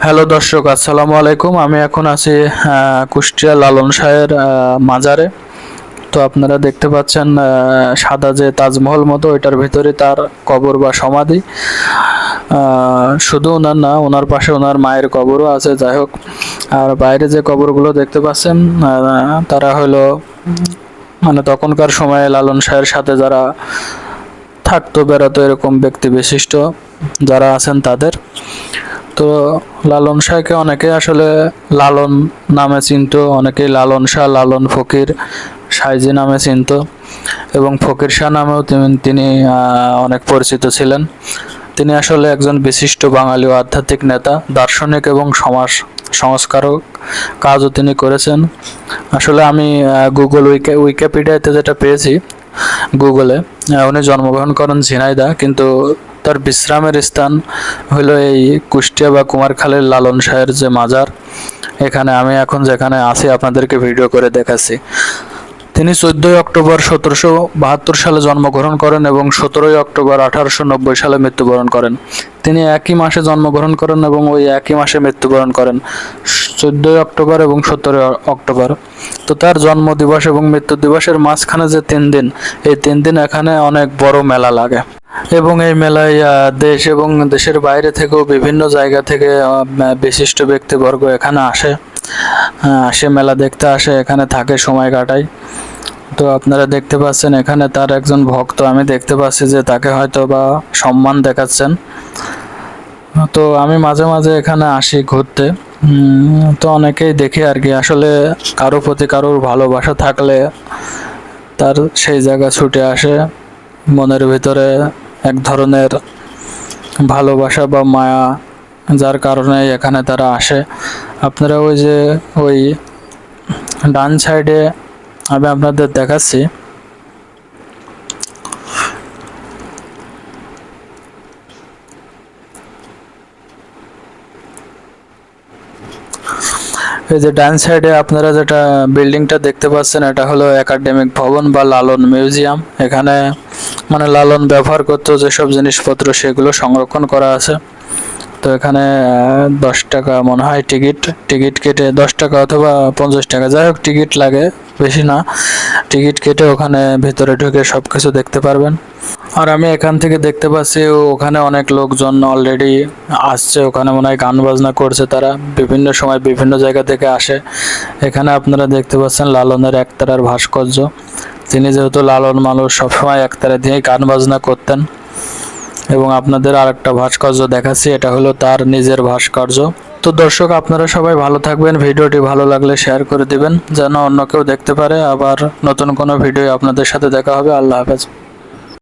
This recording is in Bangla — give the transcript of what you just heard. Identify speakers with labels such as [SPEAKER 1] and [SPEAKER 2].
[SPEAKER 1] হ্যালো দর্শক, আসসালামু আলাইকুম। আমি এখন আছি কুষ্টিয়া লালন শাহের মাজারে। তো আপনারা দেখতে পাচ্ছেন সাদা যে তাজমহল মতো, ওইটার ভিতরে তার কবর বা সমাধি। শুধু ওনার না, ওনার পাশে ওনার মায়ের কবরও আছে। যাই হোক, আর বাইরে যে কবরগুলো দেখতে পাচ্ছেন তারা হলো মানে তখনকার সময়ে লালন শাহের সাথে যারা থাকতো, বেড়াতো, এরকম ব্যক্তি বিশিষ্ট যারা আছেন তাদের। তো লালন শাহকে অনেকে আসলে লালন নামে চিনতো, অনেকেই লালন শাহ, লালন ফকির, সাইজি নামে চিনতো, এবং ফকির শাহ নামেও তিনি অনেক পরিচিত ছিলেন। তিনি আসলে একজন বিশিষ্ট বাঙালি ও আধ্যাত্মিক নেতা, দার্শনিক এবং সমাজ সংস্কারক কাজও তিনি করেছেন। আসলে আমি গুগল উইকিপিডিয়াতে যেটা পেয়েছি গুগলে, উনি জন্মগ্রহণ করেন ঝিনাইদহ, কিন্তু তার বিশ্রামের স্থান হলো এই কুষ্টিয়া বা কুমারখালীর লালন শাহের যে মাজার। এখানে আমি এখন যেখানে আছি আপনাদেরকে ভিডিও করে দেখাচ্ছি। তিনি 14 অক্টোবর 1772 সালে জন্মগ্রহণ করেন এবং 17 অক্টোবর 1890 সালে মৃত্যুবরণ করেন। তিনি একই মাসে জন্মগ্রহণ করেন এবং ওই একই মাসে মৃত্যুবরণ করেন, 14 অক্টোবর এবং 17 অক্টোবর। তো তার জন্মদিবস এবং মৃত্যু দিবসের মাঝখানে যে 3 দিন, এই 3 দিন এখানে অনেক বড় মেলা লাগে, এবং এই মেলায় দেশ এবং দেশের বাইরে থেকেও বিভিন্ন জায়গা থেকে বিশিষ্ট ব্যক্তিবর্গ এখানে আসে মেলা দেখতে আসে, এখানে থাকে, সময় কাটায়। তো আপনারা দেখতে পাচ্ছেন এখানে তার একজন ভক্ত, আমি দেখতে পাচ্ছি যে তাকে হয়তো বা সম্মান দেখাচ্ছেন। তো আমি মাঝে মাঝে এখানে আসি ঘুরতে। তো অনেকেই দেখি আর কি, আসলে কারো প্রতি কারোর ভালোবাসা থাকলে তার সেই জায়গা ছুটে আসে, মনের ভিতরে এক ধরনের ভালোবাসা বা মায়া, যার কারণে এখানে তারা আসে। আপনারা ওই ডান সাইডে আমি আপনাদের দেখাচ্ছি, এই যে ডান সাইডে আপনারা যেটা বিল্ডিংটা দেখতে পাচ্ছেন, এটা হলো একাডেমিক ভবন বা লালন মিউজিয়াম। এখানে মানে লালন ব্যবহার করতো যেসব জিনিসপত্র, সেগুলো সংরক্ষণ করা আছে। তো এখানে 10 টাকা মনে হয় টিকিট কেটে, 10 টাকা অথবা 50 টাকা, যাই হোক টিকিট লাগে, বেশি না। টিকিট কেটে ওখানে ভেতরে ঢুকে সব কিছু দেখতে পারবেন। আর আমি এখান থেকে দেখতে পাচ্ছি ওখানে অনেক লোকজন অলরেডি আসছে, ওখানে মনে হয় গান বাজনা করছে, তারা বিভিন্ন সময় বিভিন্ন জায়গা থেকে আসে। এখানে আপনারা দেখতে পাচ্ছেন লালনের একতারার ভাস্কর্য। তিনি যেহেতু লালন মানুষ, সবসময় একতারা দিয়ে গান বাজনা করতেন। এবং আপনাদের আরেকটা ভাস্কর্য দেখাচ্ছি, এটা হলো তার নিজের ভাস্কর্য। তো দর্শক, আপনারা সবাই ভালো থাকবেন, ভিডিওটি ভালো লাগলে শেয়ার করে দিবেন যেন অন্য কেউ দেখতে পারে। আবার নতুন কোনো ভিডিও আপনাদের সাথে দেখা হবে। আল্লাহ হাফেজ।